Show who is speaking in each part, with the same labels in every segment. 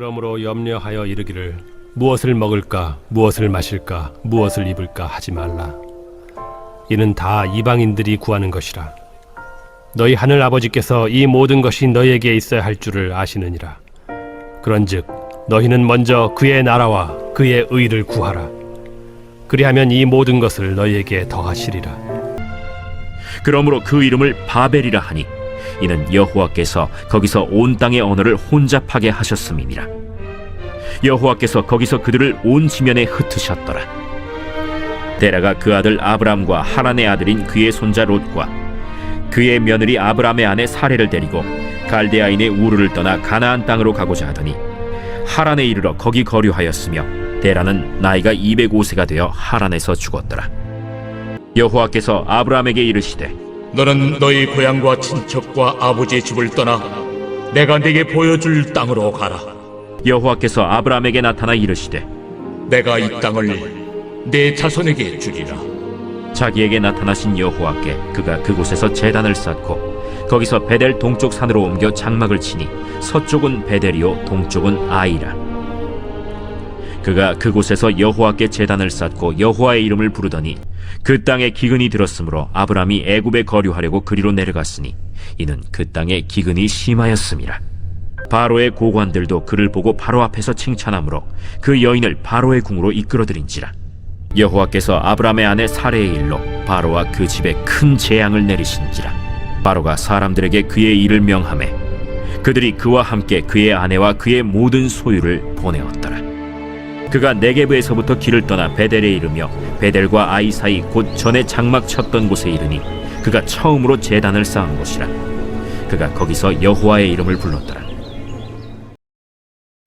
Speaker 1: 그러므로 염려하여 이르기를 무엇을 먹을까 무엇을 마실까 무엇을 입을까 하지 말라. 이는 다 이방인들이 구하는 것이라. 너희 하늘 아버지께서 이 모든 것이 너희에게 있어야 할 줄을 아시느니라. 그런즉 너희는 먼저 그의 나라와 그의 의를 구하라. 그리하면 이 모든 것을 너희에게 더하시리라.
Speaker 2: 그러므로 그 이름을 바벨이라 하니 이는 여호와께서 거기서 온 땅의 언어를 혼잡하게 하셨음이니라. 여호와께서 거기서 그들을 온 지면에 흩으셨더라. 데라가 그 아들 아브람과 하란의 아들인 그의 손자 롯과 그의 며느리 아브람의 아내 사레를 데리고 갈대아인의 우르를 떠나 가나안 땅으로 가고자 하더니 하란에 이르러 거기 거류하였으며 데라는 나이가 205세가 되어 하란에서 죽었더라. 여호와께서 아브람에게 이르시되
Speaker 3: 너는 너희 고향과 친척과 아버지의 집을 떠나 내가 네게 보여줄 땅으로 가라.
Speaker 2: 여호와께서 아브람에게 나타나 이르시되
Speaker 3: 내가 이 땅을 네 자손에게 주리라.
Speaker 2: 자기에게 나타나신 여호와께 그가 그곳에서 제단을 쌓고 거기서 베델 동쪽 산으로 옮겨 장막을 치니 서쪽은 베델이요 동쪽은 아이라. 그가 그곳에서 여호와께 제단을 쌓고 여호와의 이름을 부르더니 그 땅에 기근이 들었으므로 아브람이 애굽에 거류하려고 그리로 내려갔으니 이는 그 땅에 기근이 심하였음이라. 바로의 고관들도 그를 보고 바로 앞에서 칭찬하므로 그 여인을 바로의 궁으로 이끌어들인지라. 여호와께서 아브람의 아내 사레의 일로 바로와 그 집에 큰 재앙을 내리신지라. 바로가 사람들에게 그의 일을 명하매 그들이 그와 함께 그의 아내와 그의 모든 소유를 보내었더라. 그가 네게브에서부터 길을 떠나 베델에 이르며 베델과 아이 사이 곧 전에 장막 쳤던 곳에 이르니 그가 처음으로 제단을 쌓은 곳이라. 그가 거기서 여호와의 이름을 불렀더라.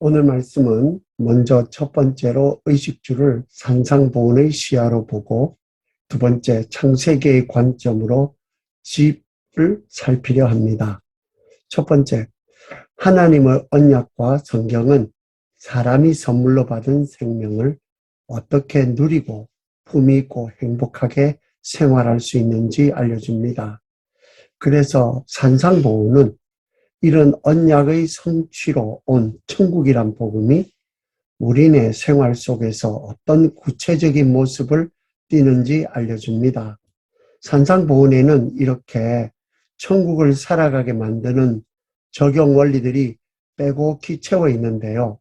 Speaker 4: 오늘 말씀은 먼저 첫 번째로 의식주를 산상보훈의 시야로 보고 두 번째 창세기의 관점으로 집을 살피려 합니다. 첫 번째, 하나님의 언약과 성경은 사람이 선물로 받은 생명을 어떻게 누리고 품위 있고 행복하게 생활할 수 있는지 알려줍니다. 그래서 산상보훈은 이런 언약의 성취로 온 천국이란 복음이 우리네 생활 속에서 어떤 구체적인 모습을 띠는지 알려줍니다. 산상보훈에는 이렇게 천국을 살아가게 만드는 적용 원리들이 빼곡히 채워 있는데요.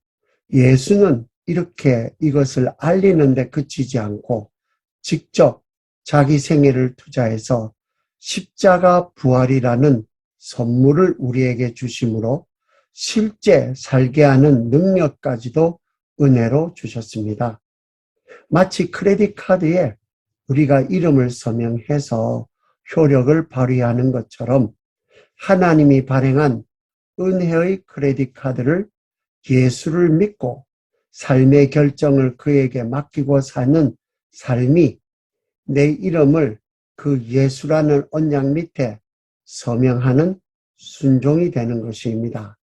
Speaker 4: 예수는 이렇게 이것을 알리는 데 그치지 않고 직접 자기 생애를 투자해서 십자가 부활이라는 선물을 우리에게 주심으로 실제 살게 하는 능력까지도 은혜로 주셨습니다. 마치 크레딧 카드에 우리가 이름을 서명해서 효력을 발휘하는 것처럼 하나님이 발행한 은혜의 크레딧 카드를 예수를 믿고 삶의 결정을 그에게 맡기고 사는 삶이 내 이름을 그 예수라는 언약 밑에 서명하는 순종이 되는 것입니다.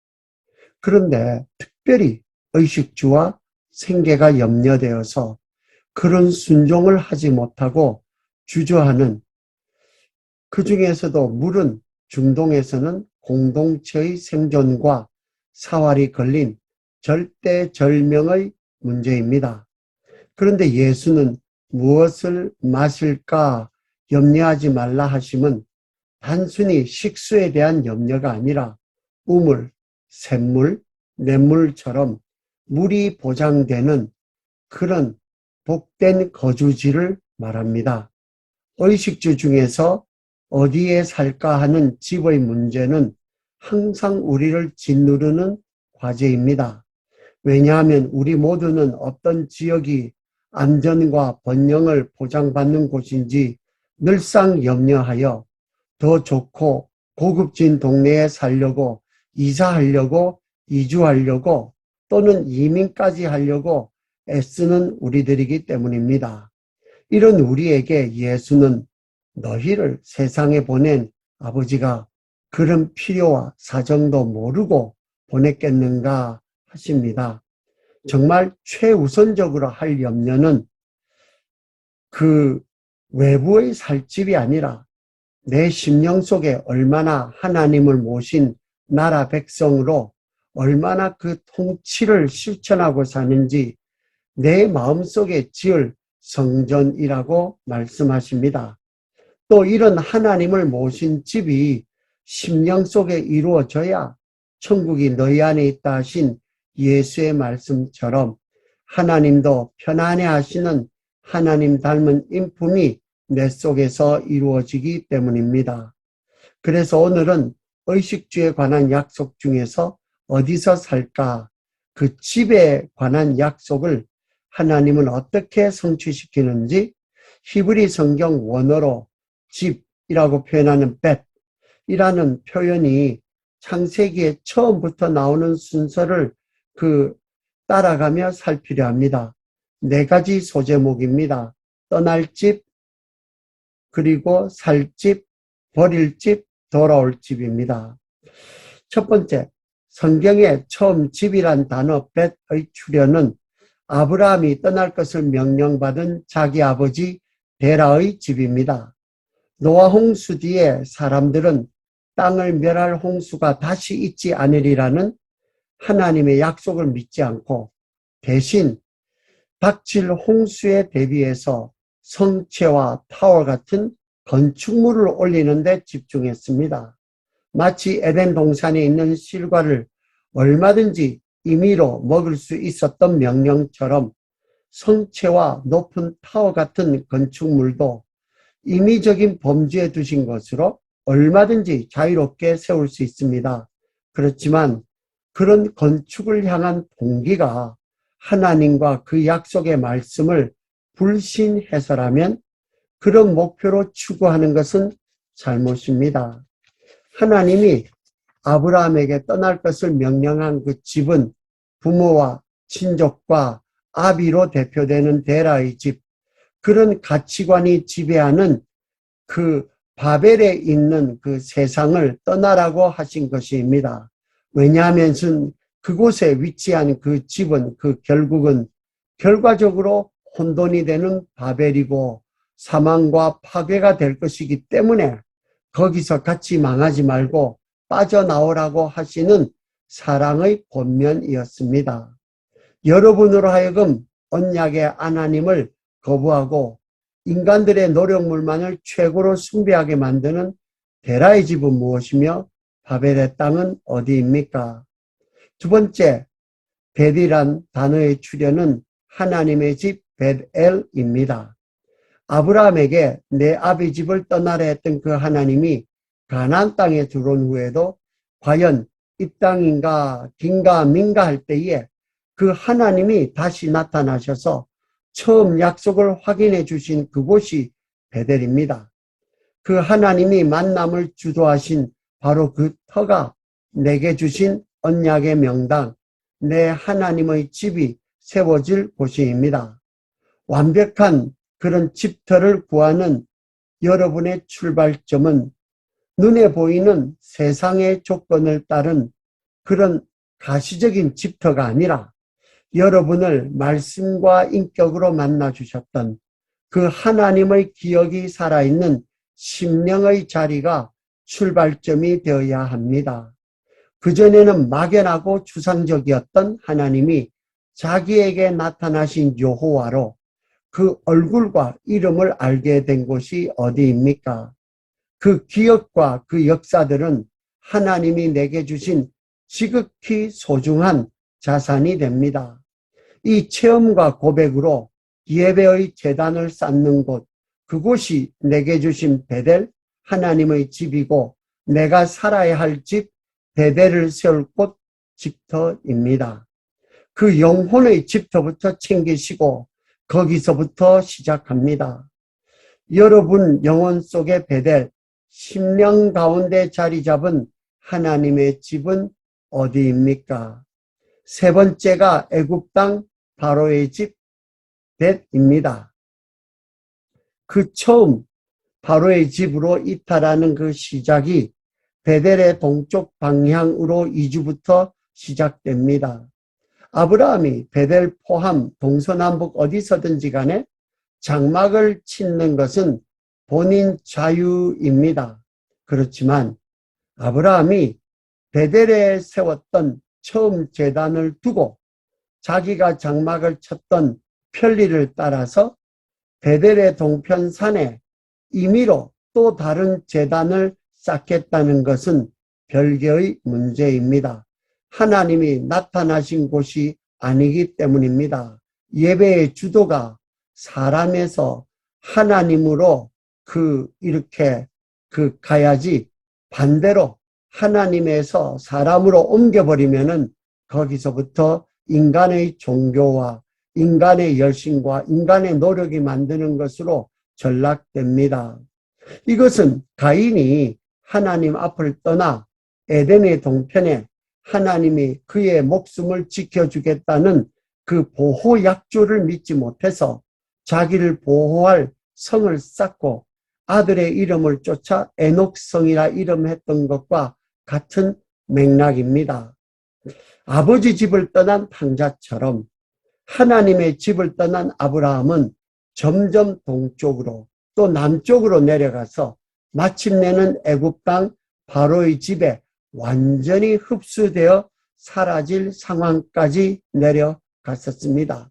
Speaker 4: 그런데 특별히 의식주와 생계가 염려되어서 그런 순종을 하지 못하고 주저하는, 그 중에서도 물은 중동에서는 공동체의 생존과 사활이 걸린 절대절명의 문제입니다. 그런데 예수는 무엇을 마실까 염려하지 말라 하심은 단순히 식수에 대한 염려가 아니라 우물, 샘물, 냇물처럼 물이 보장되는 그런 복된 거주지를 말합니다. 의식주 중에서 어디에 살까 하는 집의 문제는 항상 우리를 짓누르는 과제입니다. 왜냐하면 우리 모두는 어떤 지역이 안전과 번영을 보장받는 곳인지 늘상 염려하여 더 좋고 고급진 동네에 살려고 이사하려고 이주하려고 또는 이민까지 하려고 애쓰는 우리들이기 때문입니다. 이런 우리에게 예수는 너희를 세상에 보낸 아버지가 그런 필요와 사정도 모르고 보냈겠는가 하십니다. 정말 최우선적으로 할 염려는 그 외부의 살집이 아니라 내 심령 속에 얼마나 하나님을 모신 나라 백성으로 얼마나 그 통치를 실천하고 사는지 내 마음속에 지을 성전이라고 말씀하십니다. 또 이런 하나님을 모신 집이 심령 속에 이루어져야 천국이 너희 안에 있다 하신 예수의 말씀처럼 하나님도 편안해 하시는 하나님 닮은 인품이 내 속에서 이루어지기 때문입니다. 그래서 오늘은 의식주에 관한 약속 중에서 어디서 살까? 그 집에 관한 약속을 하나님은 어떻게 성취시키는지 히브리 성경 원어로 집이라고 표현하는 벳이라는 표현이 창세기에 처음부터 나오는 순서를 따라가며 살피려 합니다. 4가지 소제목입니다. 떠날 집, 그리고 살 집, 버릴 집, 돌아올 집입니다. 첫 번째, 성경에 처음 집이란 단어 벳의 출현은 아브라함이 떠날 것을 명령받은 자기 아버지 데라의 집입니다. 노아 홍수 뒤에 사람들은 땅을 멸할 홍수가 다시 있지 않으리라는 하나님의 약속을 믿지 않고 대신 닥칠 홍수에 대비해서 성체와 타워 같은 건축물을 올리는 데 집중했습니다. 마치 에덴 동산에 있는 실과를 얼마든지 임의로 먹을 수 있었던 명령처럼 성체와 높은 타워 같은 건축물도 임의적인 범주에 두신 것으로 얼마든지 자유롭게 세울 수 있습니다. 그렇지만 그런 건축을 향한 동기가 하나님과 그 약속의 말씀을 불신해서라면 그런 목표로 추구하는 것은 잘못입니다. 하나님이 아브라함에게 떠날 것을 명령한 그 집은 부모와 친족과 아비로 대표되는 데라의 집, 그런 가치관이 지배하는 그 바벨에 있는 그 세상을 떠나라고 하신 것입니다. 왜냐하면 그곳에 위치한 그 집은 결국은 결과적으로 혼돈이 되는 바벨이고 사망과 파괴가 될 것이기 때문에 거기서 같이 망하지 말고 빠져나오라고 하시는 사랑의 본면이었습니다. 여러분으로 하여금 언약의 하나님을 거부하고 인간들의 노력물만을 최고로 숭배하게 만드는 데라의 집은 무엇이며 바벨의 땅은 어디입니까? 두 번째, 벳이란 단어의 출현은 하나님의 집 벳엘입니다. 아브라함에게 내 아비 집을 떠나라 했던 그 하나님이 가나안 땅에 들어온 후에도 과연 이 땅인가 긴가 민가 할 때에 그 하나님이 다시 나타나셔서 처음 약속을 확인해 주신 그곳이 베델입니다. 그 하나님이 만남을 주도하신 바로 그 터가 내게 주신 언약의 명당, 내 하나님의 집이 세워질 곳입니다. 완벽한 그런 집터를 구하는 여러분의 출발점은 눈에 보이는 세상의 조건을 따른 그런 가시적인 집터가 아니라 여러분을 말씀과 인격으로 만나 주셨던 그 하나님의 기억이 살아있는 심령의 자리가 출발점이 되어야 합니다. 그전에는 막연하고 추상적이었던 하나님이 자기에게 나타나신 여호와로 그 얼굴과 이름을 알게 된 곳이 어디입니까? 그 기억과 그 역사들은 하나님이 내게 주신 지극히 소중한 자산이 됩니다. 이 체험과 고백으로 예배의 제단을 쌓는 곳, 그곳이 내게 주신 베델, 하나님의 집이고 내가 살아야 할 집, 베델을 세울 곳, 집터입니다. 그 영혼의 집터부터 챙기시고 거기서부터 시작합니다. 여러분 영혼 속의 베델, 심령 가운데 자리 잡은 하나님의 집은 어디입니까? 세 번째가 애굽 땅 바로의 집 벳입니다. 그 처음 바로의 집으로 이탈하는 그 시작이 베델의 동쪽 방향으로 이주부터 시작됩니다. 아브라함이 베델 포함 동서남북 어디서든지 간에 장막을 짓는 것은 본인 자유입니다. 그렇지만 아브라함이 베델에 세웠던 처음 제단을 두고 자기가 장막을 쳤던 편리를 따라서 베델의 동편 산에 임의로 또 다른 제단을 쌓겠다는 것은 별개의 문제입니다. 하나님이 나타나신 곳이 아니기 때문입니다. 예배의 주도가 사람에서 하나님으로 이렇게 가야지, 반대로 하나님에서 사람으로 옮겨버리면은 거기서부터 인간의 종교와 인간의 열심과 인간의 노력이 만드는 것으로 전락됩니다. 이것은 가인이 하나님 앞을 떠나 에덴의 동편에 하나님이 그의 목숨을 지켜주겠다는 그 보호 약조를 믿지 못해서 자기를 보호할 성을 쌓고 아들의 이름을 쫓아 에녹성이라 이름했던 것과 같은 맥락입니다. 아버지 집을 떠난 탕자처럼 하나님의 집을 떠난 아브라함은 점점 동쪽으로 또 남쪽으로 내려가서 마침내는 애굽 땅 바로의 집에 완전히 흡수되어 사라질 상황까지 내려갔었습니다.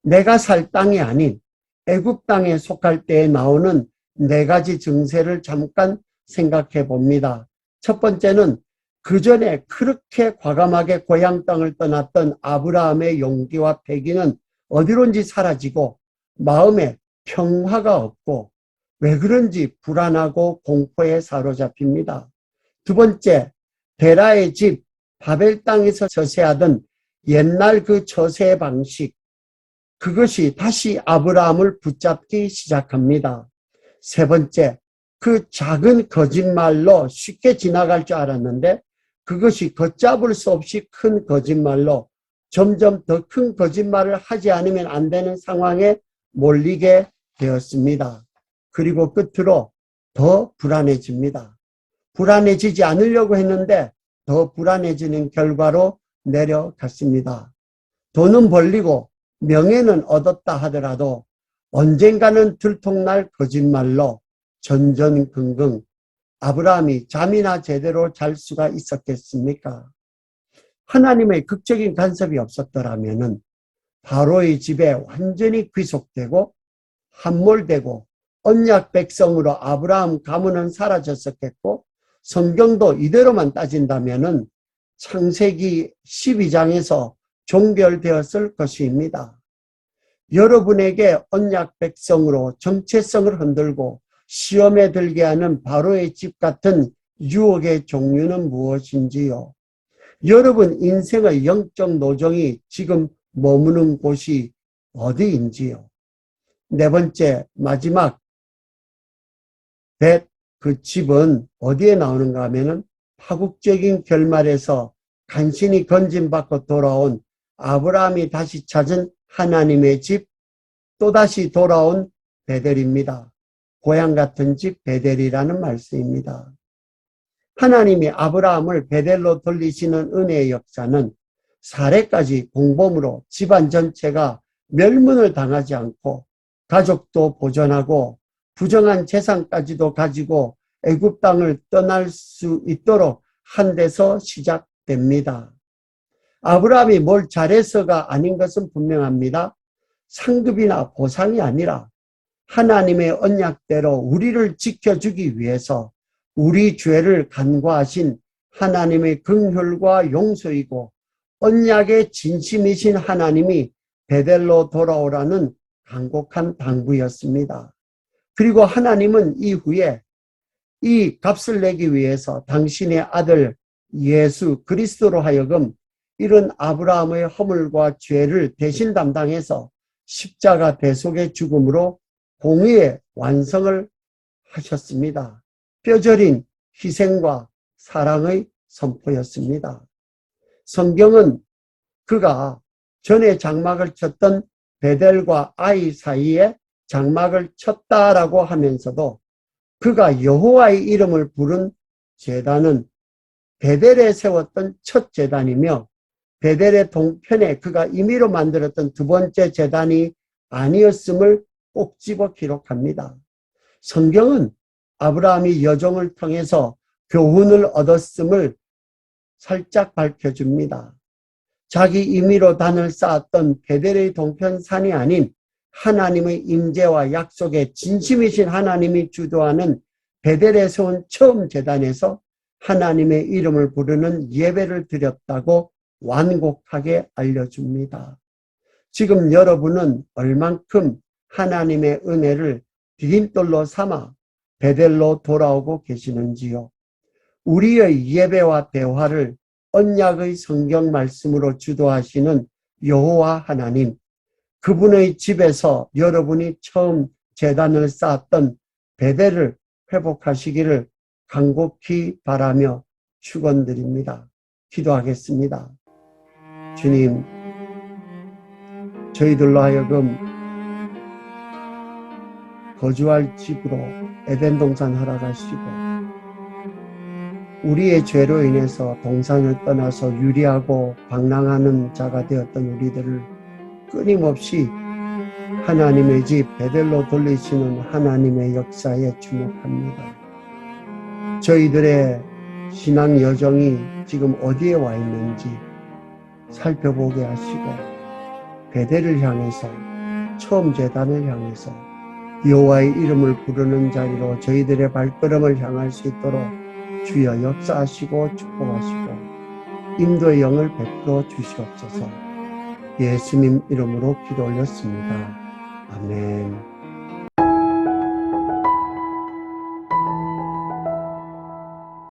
Speaker 4: 내가 살 땅이 아닌 애굽 땅에 속할 때에 나오는 4가지 증세를 잠깐 생각해 봅니다. 첫 번째는 그 전에 그렇게 과감하게 고향 땅을 떠났던 아브라함의 용기와 패기는 어디론지 사라지고 마음에 평화가 없고 왜 그런지 불안하고 공포에 사로잡힙니다. 두 번째, 베라의 집 바벨 땅에서 처세하던 옛날 그 처세 방식, 그것이 다시 아브라함을 붙잡기 시작합니다. 세 번째, 그 작은 거짓말로 쉽게 지나갈 줄 알았는데 그것이 걷잡을 수 없이 큰 거짓말로 점점 더 큰 거짓말을 하지 않으면 안 되는 상황에 몰리게 되었습니다. 그리고 끝으로 더 불안해집니다. 불안해지지 않으려고 했는데 더 불안해지는 결과로 내려갔습니다. 돈은 벌리고 명예는 얻었다 하더라도 언젠가는 들통날 거짓말로 전전긍긍 아브라함이 잠이나 제대로 잘 수가 있었겠습니까? 하나님의 극적인 간섭이 없었더라면 바로의 집에 완전히 귀속되고 함몰되고 언약 백성으로 아브라함 가문은 사라졌었겠고 성경도 이대로만 따진다면 창세기 12장에서 종결되었을 것입니다. 여러분에게 언약 백성으로 정체성을 흔들고 시험에 들게 하는 바로의 집 같은 유혹의 종류는 무엇인지요? 여러분 인생의 영적 노정이 지금 머무는 곳이 어디인지요? 네 번째, 마지막 그 집은 어디에 나오는가 하면은 파국적인 결말에서 간신히 건진받고 돌아온 아브라함이 다시 찾은 하나님의 집, 또다시 돌아온 베델입니다. 고향 같은 집 베델이라는 말씀입니다. 하나님이 아브라함을 베델로 돌리시는 은혜의 역사는 사례까지 공범으로 집안 전체가 멸문을 당하지 않고 가족도 보존하고 부정한 재산까지도 가지고 애굽 땅을 떠날 수 있도록 한 데서 시작됩니다. 아브라함이 뭘 잘해서가 아닌 것은 분명합니다. 상급이나 보상이 아니라 하나님의 언약대로 우리를 지켜주기 위해서 우리 죄를 간과하신 하나님의 긍휼과 용서이고 언약의 진심이신 하나님이 베델로 돌아오라는 간곡한 당부였습니다. 그리고 하나님은 이후에 이 값을 내기 위해서 당신의 아들 예수 그리스도로 하여금 이런 아브라함의 허물과 죄를 대신 담당해서 십자가 대속의 죽음으로 공의의 완성을 하셨습니다. 뼈저린 희생과 사랑의 선포였습니다. 성경은 그가 전에 장막을 쳤던 베델과 아이 사이에 장막을 쳤다라고 하면서도 그가 여호와의 이름을 부른 제단은 베델에 세웠던 첫 제단이며 베델의 동편에 그가 임의로 만들었던 두 번째 제단이 아니었음을 꼭 집어 기록합니다. 성경은 아브라함이 여종을 통해서 교훈을 얻었음을 살짝 밝혀줍니다. 자기 임의로 단을 쌓았던 베델의 동편산이 아닌 하나님의 임재와 약속에 진심이신 하나님이 주도하는 베델에 세운 처음 제단에서 하나님의 이름을 부르는 예배를 드렸다고 완곡하게 알려줍니다. 지금 여러분은 얼만큼 하나님의 은혜를 디딤돌로 삼아 베델로 돌아오고 계시는지요? 우리의 예배와 대화를 언약의 성경 말씀으로 주도하시는 여호와 하나님, 그분의 집에서 여러분이 처음 제단을 쌓았던 베델을 회복하시기를 간곡히 바라며 축원드립니다. 기도하겠습니다. 주님, 저희들로 하여금 거주할 집으로 에덴 동산 허락하시고 우리의 죄로 인해서 동산을 떠나서 유리하고 방랑하는 자가 되었던 우리들을 끊임없이 하나님의 집 베델로 돌리시는 하나님의 역사에 주목합니다. 저희들의 신앙 여정이 지금 어디에 와 있는지 살펴보게 하시고 베델을 향해서 처음 제단을 향해서 여호와의 이름을 부르는 자리로 저희들의 발걸음을 향할 수 있도록 주여 역사하시고 축복하시고 인도의 영을 베풀어 주시옵소서. 예수님 이름으로 기도 올렸습니다. 아멘.